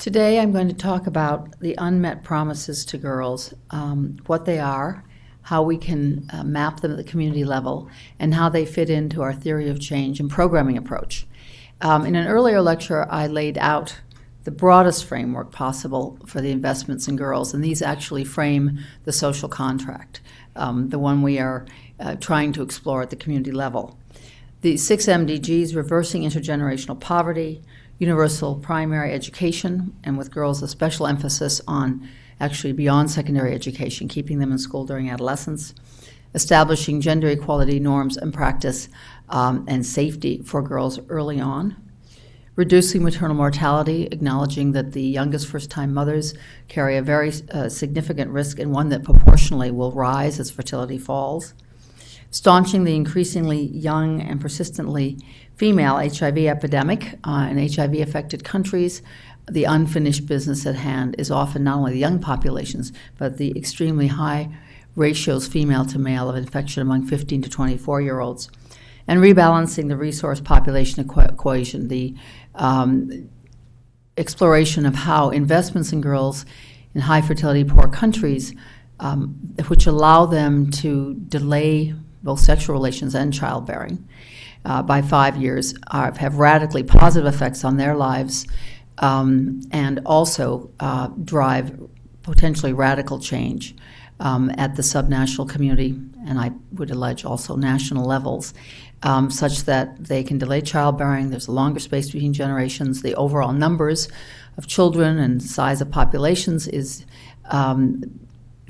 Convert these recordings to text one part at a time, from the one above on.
Today I'm going to talk about the unmet promises to girls, what they are, how we can map them at the community level, and how they fit into our theory of change and programming approach. In an earlier lecture, I laid out the broadest framework possible for the investments in girls, and these actually frame the social contract, the one we are trying to explore at the community level. The 6 MDGs: reversing intergenerational poverty, universal primary education, and with girls a special emphasis on actually beyond secondary education, keeping them in school during adolescence, establishing gender equality norms and practice and safety for girls early on, reducing maternal mortality, acknowledging that the youngest first-time mothers carry a very significant risk and one that proportionally will rise as fertility falls, staunching the increasingly young and persistently female HIV epidemic in HIV-affected countries. The unfinished business at hand is often not only the young populations, but the extremely high ratios female to male of infection among 15 to 24-year-olds, and rebalancing the resource population equation, the exploration of how investments in girls in high fertility poor countries, which allow them to delay both sexual relations and childbearing by 5 years, have radically positive effects on their lives, and also drive potentially radical change at the subnational community, and I would allege also national levels, such that they can delay childbearing. There's a longer space between generations. The overall numbers of children and size of populations is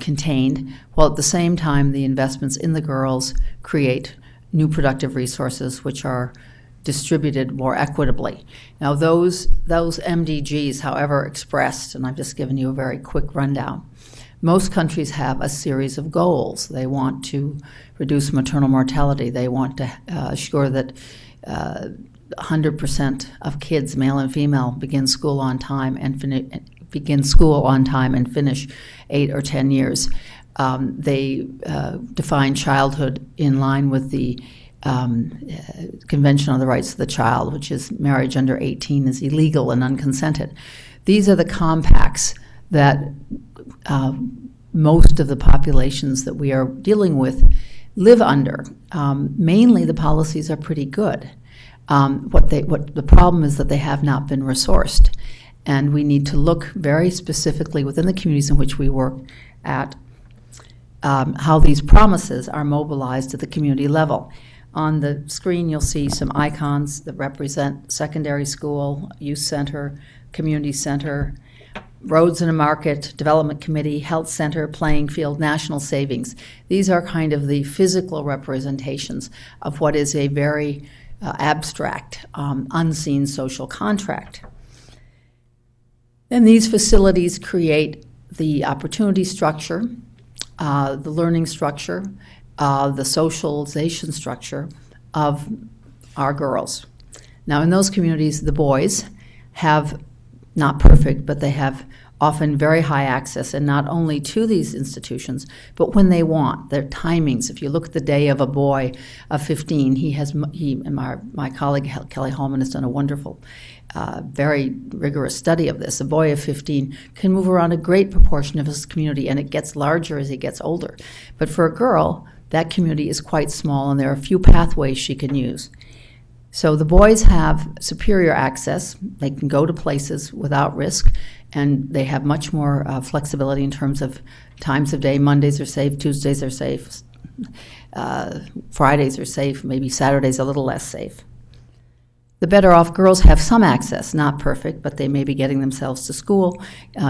contained, while at the same time the investments in the girls create new productive resources which are distributed more equitably. Now those MDGs, however expressed, and I've just given you a very quick rundown, most countries have a series of goals. They want to reduce maternal mortality. They want to assure that 100% of kids, male and female, begin school on time and finish 8 or 10 years. They define childhood in line with the Convention on the Rights of the Child, which is marriage under 18 is illegal and unconsented. These are the compacts that most of the populations that we are dealing with live under. Mainly the policies are pretty good. What the problem is that they have not been resourced. And we need to look very specifically within the communities in which we work at how these promises are mobilized at the community level. On the screen, you'll see some icons that represent secondary school, youth center, community center, roads and a market, development committee, health center, playing field, national savings. These are kind of the physical representations of what is a very abstract, unseen social contract. And these facilities create the opportunity structure, the learning structure, the socialization structure of our girls. Now, in those communities, the boys have, not perfect, but they have often very high access, and not only to these institutions, but when they want. Their timings. If you look at the day of a boy of 15, my colleague Kelly Holman has done a wonderful, very rigorous study of this. A boy of 15 can move around a great proportion of his community, and it gets larger as he gets older. But for a girl, that community is quite small, and there are a few pathways she can use. So the boys have superior access. They can go to places without risk, and they have much more flexibility in terms of times of day. Mondays are safe, Tuesdays are safe, Fridays are safe, maybe Saturdays a little less safe. The better off girls have some access, not perfect, but they may be getting themselves to school,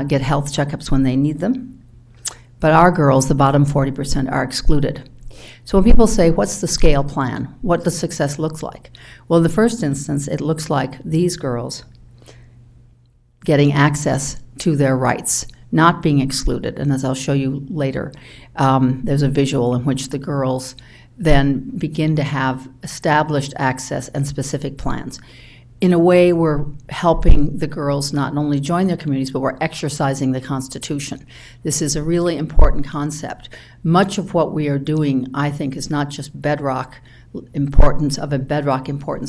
get health checkups when they need them. But our girls, the bottom 40%, are excluded. So when people say, what's the scale plan? What does success look like? Well, in the first instance, it looks like these girls getting access to their rights, not being excluded. And as I'll show you later, there's a visual in which the girls then begin to have established access and specific plans. in a way, we're helping the girls not only join their communities, but we're exercising the Constitution. This is a really important concept. Much of what we are doing, I think, is not just bedrock importance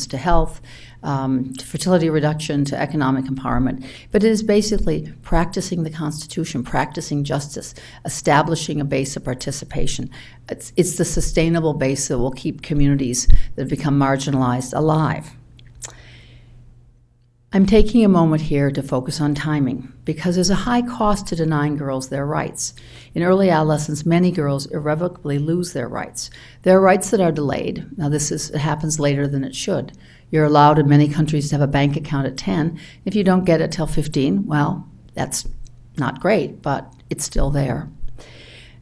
to health, to fertility reduction, to economic empowerment, but it is basically practicing the Constitution, practicing justice, establishing a base of participation. It's the sustainable base that will keep communities that have become marginalized alive. I'm taking a moment here to focus on timing because there's a high cost to denying girls their rights. In early adolescence, many girls irrevocably lose their rights. There are rights that are delayed. Now, it happens later than it should. You're allowed in many countries to have a bank account at 10. If you don't get it till 15, well, that's not great, but it's still there.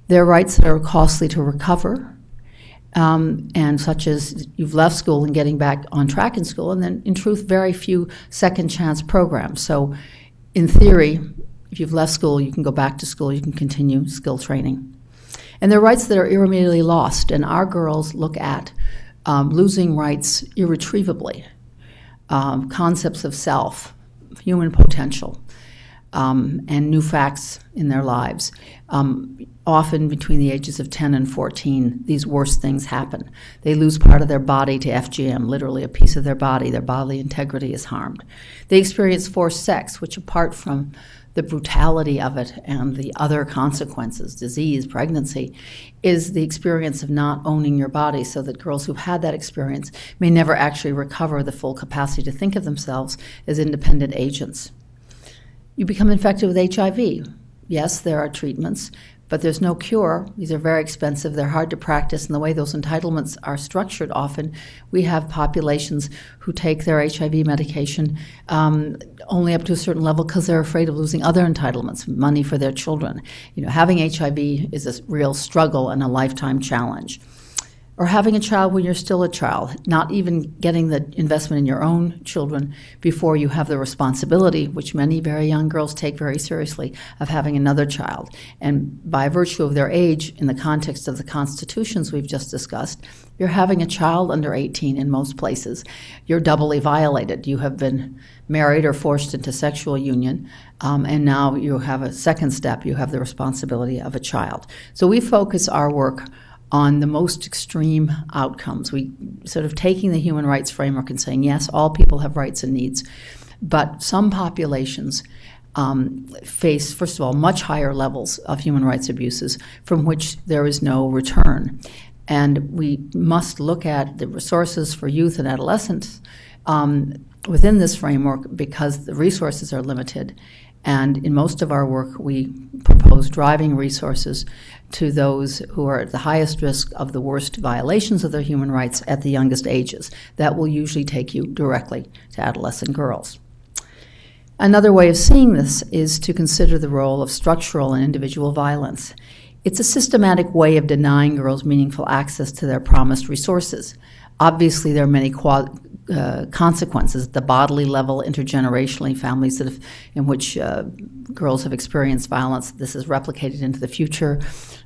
There are rights that are costly to recover, and such as you've left school and getting back on track in school, and then in truth, very few second chance programs. So in theory, if you've left school, you can go back to school, you can continue skill training. And there are rights that are irremediably lost, and our girls look at losing rights irretrievably. Concepts of self, human potential, and new facts in their lives. Often between the ages of 10 and 14, these worst things happen. They lose part of their body to FGM, literally a piece of their bodily integrity is harmed. They experience forced sex, which apart from the brutality of it and the other consequences, disease, pregnancy, is the experience of not owning your body, so that girls who've had that experience may never actually recover the full capacity to think of themselves as independent agents. You become infected with HIV. Yes, there are treatments, but there's no cure. These are very expensive. They're hard to practice, and the way those entitlements are structured often, we have populations who take their HIV medication only up to a certain level because they're afraid of losing other entitlements, money for their children. Having HIV is a real struggle and a lifetime challenge. Or having a child when you're still a child, not even getting the investment in your own children before you have the responsibility, which many very young girls take very seriously, of having another child. And by virtue of their age, in the context of the constitutions we've just discussed, you're having a child under 18 in most places. You're doubly violated. You have been married or forced into sexual union, and now you have a second step. You have the responsibility of a child. So we focus our work on the most extreme outcomes. We sort of taking the human rights framework and saying, yes, all people have rights and needs, but some populations face, first of all, much higher levels of human rights abuses from which there is no return. And we must look at the resources for youth and adolescents within this framework because the resources are limited. And in most of our work, we propose driving resources to those who are at the highest risk of the worst violations of their human rights at the youngest ages. That will usually take you directly to adolescent girls. Another way of seeing this is to consider the role of structural and individual violence. It's a systematic way of denying girls meaningful access to their promised resources. Obviously, there are many consequences at the bodily level, intergenerationally, families in which girls have experienced violence. This is replicated into the future.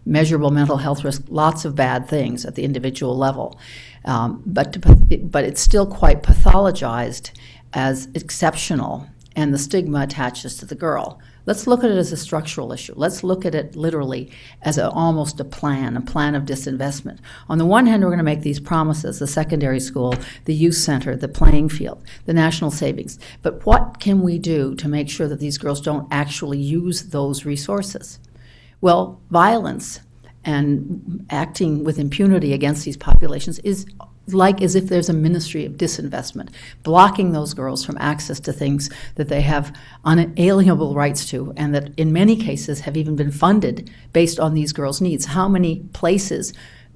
Measurable mental health risk, lots of bad things at the individual level. But it's still quite pathologized as exceptional, and the stigma attaches to the girl. Let's look at it as a structural issue. Let's look at it literally as almost a plan of disinvestment. On the one hand, we're going to make these promises, the secondary school, the youth center, the playing field, the national savings. But what can we do to make sure that these girls don't actually use those resources? Well, violence and acting with impunity against these populations is like as if there's a ministry of disinvestment, blocking those girls from access to things that they have unalienable rights to, and that in many cases have even been funded based on these girls' needs. How many places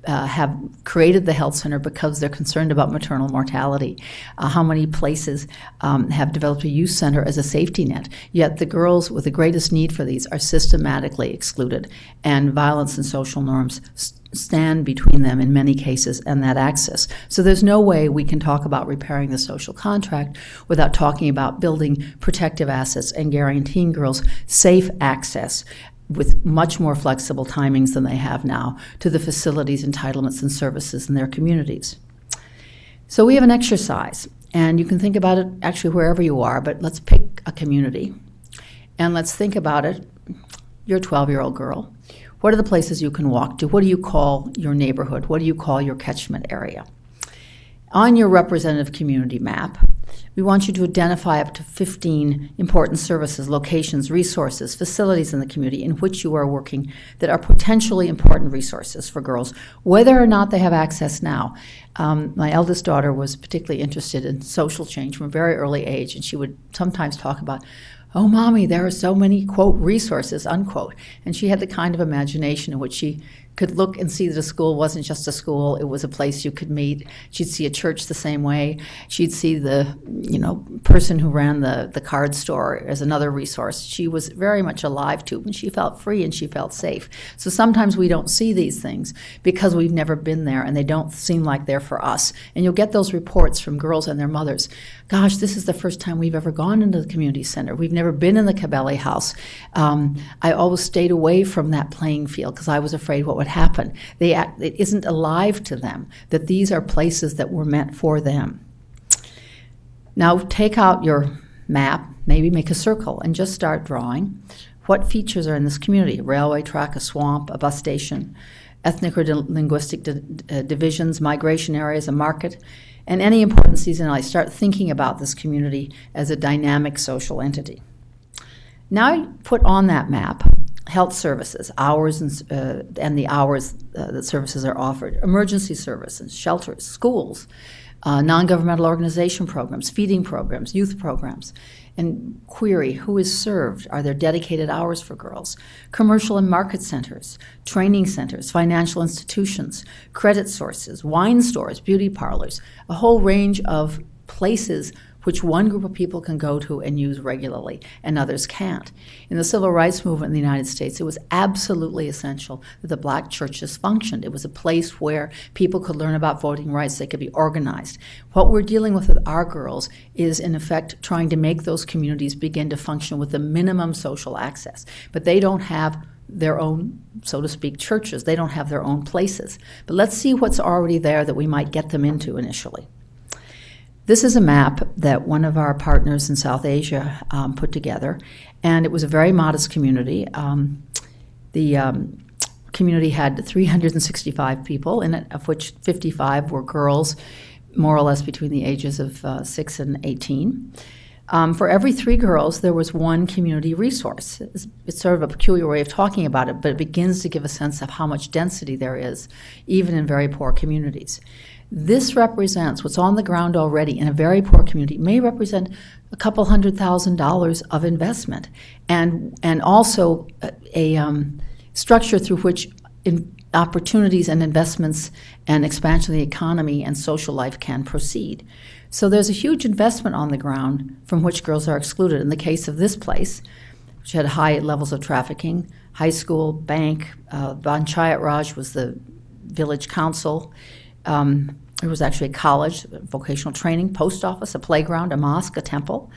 have created the health center because they're concerned about maternal mortality? How many places have developed a youth center as a safety net? Yet the girls with the greatest need for these are systematically excluded, and violence and social norms stand between them in many cases and that access. So there's no way we can talk about repairing the social contract without talking about building protective assets and guaranteeing girls safe access with much more flexible timings than they have now to the facilities, entitlements, and services in their communities. So we have an exercise. And you can think about it actually wherever you are, but let's pick a community. And let's think about it. You're a 12-year-old girl. What are the places you can walk to? What do you call your neighborhood? What do you call your catchment area? On your representative community map, we want you to identify up to 15 important services, locations, resources, facilities in the community in which you are working that are potentially important resources for girls, whether or not they have access now. My eldest daughter was particularly interested in social change from a very early age, and she would sometimes talk about, "Oh, Mommy, there are so many, quote, resources," unquote. And she had the kind of imagination in which she could look and see that a school wasn't just a school, it was a place you could meet. She'd see a church the same way. She'd see the, person who ran the card store as another resource. She was very much alive to it, and she felt free and she felt safe. So sometimes we don't see these things because we've never been there and they don't seem like they're for us. And you'll get those reports from girls and their mothers. "Gosh, this is the first time we've ever gone into the community center. We've never been in the Cabelli house. I always stayed away from that playing field because I was afraid what would happen." It isn't alive to them that these are places that were meant for them. Now take out your map, maybe make a circle, and just start drawing. What features are in this community? A railway track, a swamp, a bus station, ethnic or linguistic divisions, migration areas, a market, and any important seasonality. Start thinking about this community as a dynamic social entity. Now you put on that map health services, hours and the hours that services are offered, emergency services, shelters, schools, non-governmental organization programs, feeding programs, youth programs, and query who is served. Are there dedicated hours for girls? Commercial and market centers, training centers, financial institutions, credit sources, wine stores, beauty parlors, a whole range of places which one group of people can go to and use regularly and others can't. In the civil rights movement in the United States, it was absolutely essential that the black churches functioned. It was a place where people could learn about voting rights, they could be organized. What we're dealing with our girls is, in effect, trying to make those communities begin to function with the minimum social access. But they don't have their own, so to speak, churches. They don't have their own places. But let's see what's already there that we might get them into initially. This is a map that one of our partners in South Asia put together, and it was a very modest community. The community had 365 people in it, of which 55 were girls, more or less between the ages of 6 and 18. For every 3 girls, there was one community resource. It's sort of a peculiar way of talking about it, but it begins to give a sense of how much density there is, even in very poor communities. This represents what's on the ground already in a very poor community, may represent a couple $100,000 of investment, and also a structure through which opportunities and investments and expansion of the economy and social life can proceed. So there's a huge investment on the ground from which girls are excluded. In the case of this place, which had high levels of trafficking, high school, bank, Panchayat Raj was the village council. There was actually a college, vocational training, post office, a playground, a mosque, a temple.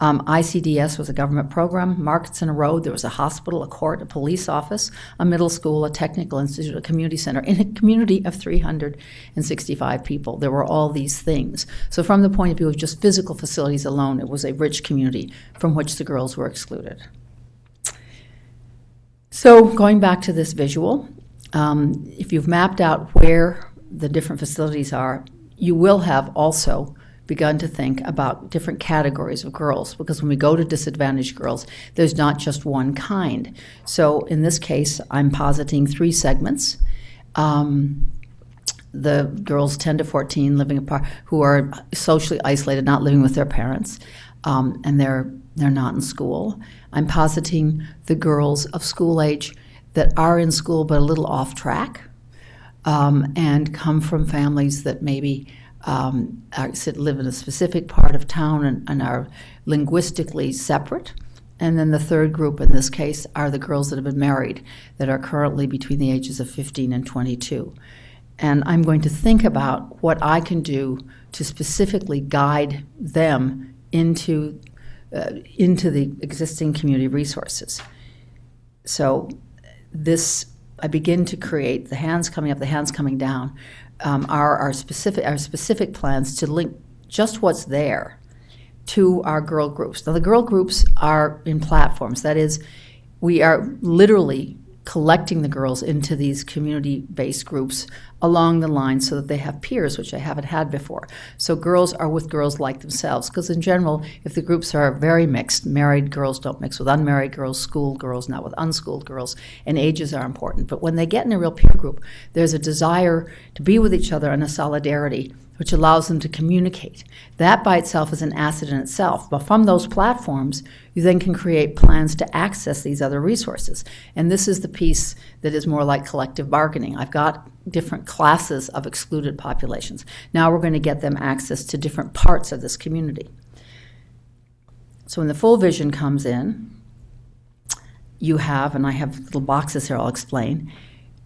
ICDS was a government program, markets and a road, there was a hospital, a court, a police office, a middle school, a technical institute, a community center. In a community of 365 people, there were all these things. So from the point of view of just physical facilities alone, it was a rich community from which the girls were excluded. So going back to this visual, if you've mapped out where the different facilities are, you will have also begun to think about different categories of girls, because when we go to disadvantaged girls, there's not just one kind. So in this case, I'm positing 3 segments. The girls 10 to 14 living apart, who are socially isolated, not living with their parents, and they're not in school. I'm positing the girls of school age that are in school but a little off track, and come from families that maybe live in a specific part of town and are linguistically separate. And then the third group in this case are the girls that have been married that are currently between the ages of 15 and 22. And I'm going to think about what I can do to specifically guide them into the existing community resources. So I begin to create the hands coming up, the hands coming down, are our specific plans to link just what's there to our girl groups. Now, the girl groups are in platforms. That is, we are literally collecting the girls into these community-based groups along the line so that they have peers, which they haven't had before. So girls are with girls like themselves, because in general, if the groups are very mixed, married girls don't mix with unmarried girls, schooled girls not with unschooled girls, and ages are important. But when they get in a real peer group, there's a desire to be with each other and a solidarity which allows them to communicate. That by itself is an asset in itself. But from those platforms, you then can create plans to access these other resources. And this is the piece that is more like collective bargaining. I've got different classes of excluded populations. Now we're going to get them access to different parts of this community. So when the full vision comes in, you have, and I have little boxes here I'll explain,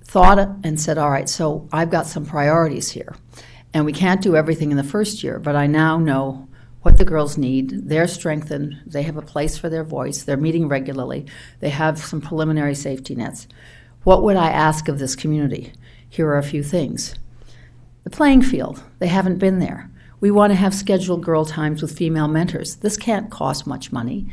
thought and said, all right, so I've got some priorities here. And we can't do everything in the first year, but I now know what the girls need. They're strengthened. They have a place for their voice. They're meeting regularly. They have some preliminary safety nets. What would I ask of this community? Here are a few things. The playing field. They haven't been there. We want to have scheduled girl times with female mentors. This can't cost much money.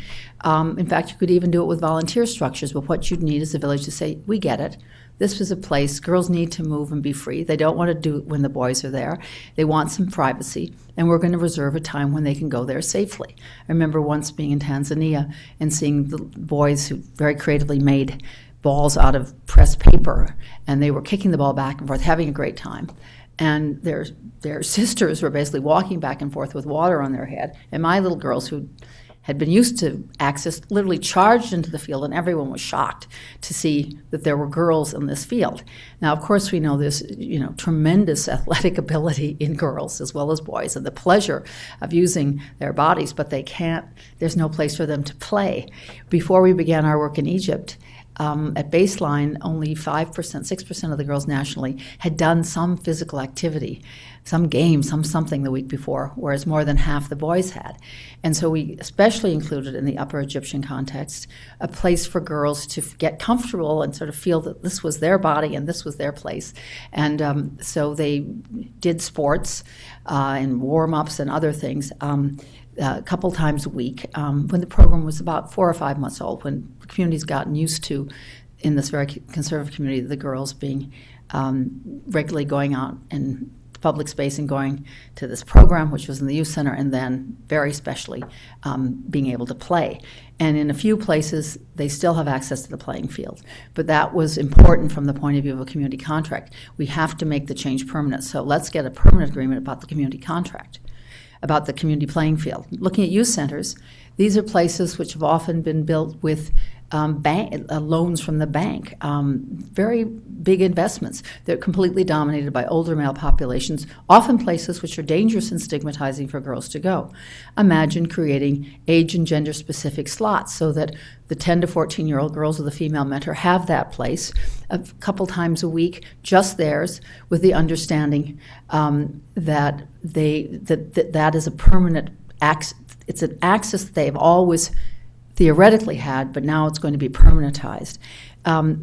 In fact, you could even do it with volunteer structures, but what you'd need is a village to say, we get it. This was a place, girls need to move and be free. They don't want to do it when the boys are there. They want some privacy, and we're going to reserve a time when they can go there safely. I remember once being in Tanzania and seeing the boys who very creatively made balls out of pressed paper, and they were kicking the ball back and forth, having a great time. And their sisters were basically walking back and forth with water on their head, and my little girls who had been used to access literally charged into the field, and everyone was shocked to see that there were girls in this field. Now, of course, we know there's tremendous athletic ability in girls as well as boys, and the pleasure of using their bodies, but there's no place for them to play. Before we began our work in Egypt, at baseline, only 5%, 6% of the girls nationally had done some physical activity, some game, something the week before, whereas more than half the boys had. And so we especially included in the Upper Egyptian context a place for girls to get comfortable and sort of feel that this was their body and this was their place. And so they did sports and warm-ups and other things a couple times a week when the program was about 4 or 5 months old, when the community's gotten used to, in this very conservative community, the girls being regularly going out in public space and going to this program, which was in the youth center, and then very specially being able to play. And in a few places, they still have access to the playing field. But that was important from the point of view of a community contract. We have to make the change permanent. So let's get a permanent agreement about the community contract, about the community playing field. Looking at youth centers, these are places which have often been built with loans from the bank, very big investments. They're completely dominated by older male populations, often places which are dangerous and stigmatizing for girls to go. Imagine creating age and gender specific slots so that the 10 to 14-year-old girls with a female mentor have that place a couple times a week, just theirs, with the understanding that that is a permanent access. It's an access that they've always theoretically had, but now it's going to be permanentized.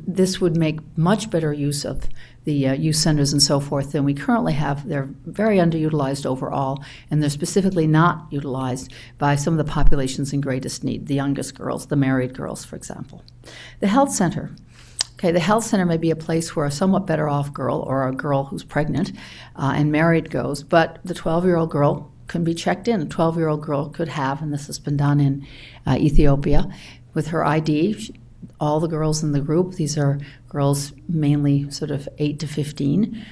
This would make much better use of the youth centers and so forth than we currently have. They're very underutilized overall, and they're specifically not utilized by some of the populations in greatest need, the youngest girls, the married girls, for example. The health center. Okay, the health center may be a place where a somewhat better off girl or a girl who's pregnant and married goes, but the 12-year-old girl can be checked in. A 12-year-old girl could have, and this has been done in Ethiopia, with her ID. All the girls in the group, these are girls mainly sort of 8 to 15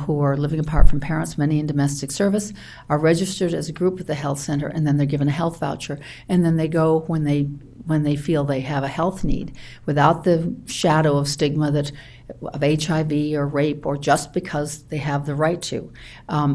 who are living apart from parents, many in domestic service, are registered as a group at the health center, and then they're given a health voucher, and then they go when they feel they have a health need, without the shadow of stigma of HIV or rape, or just because they have the right to,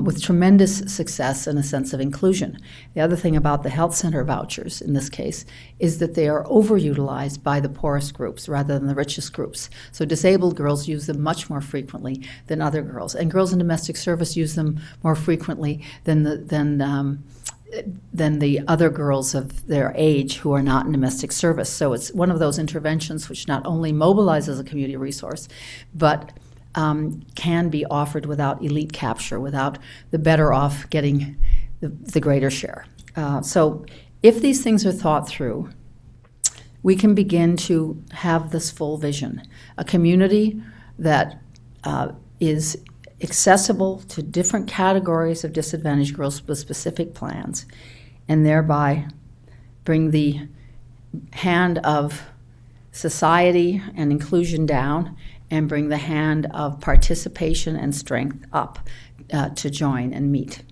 with tremendous success and a sense of inclusion. The other thing about the health center vouchers in this case is that they are overutilized by the poorest groups rather than the richest groups. So disabled girls use them much more frequently than other girls, and girls in domestic service use them more frequently than the other girls of their age who are not in domestic service. So it's one of those interventions which not only mobilizes a community resource, but can be offered without elite capture, without the better off getting the greater share. So if these things are thought through, we can begin to have this full vision, a community that is accessible to different categories of disadvantaged girls with specific plans, and thereby bring the hand of society and inclusion down and bring the hand of participation and strength up to join and meet.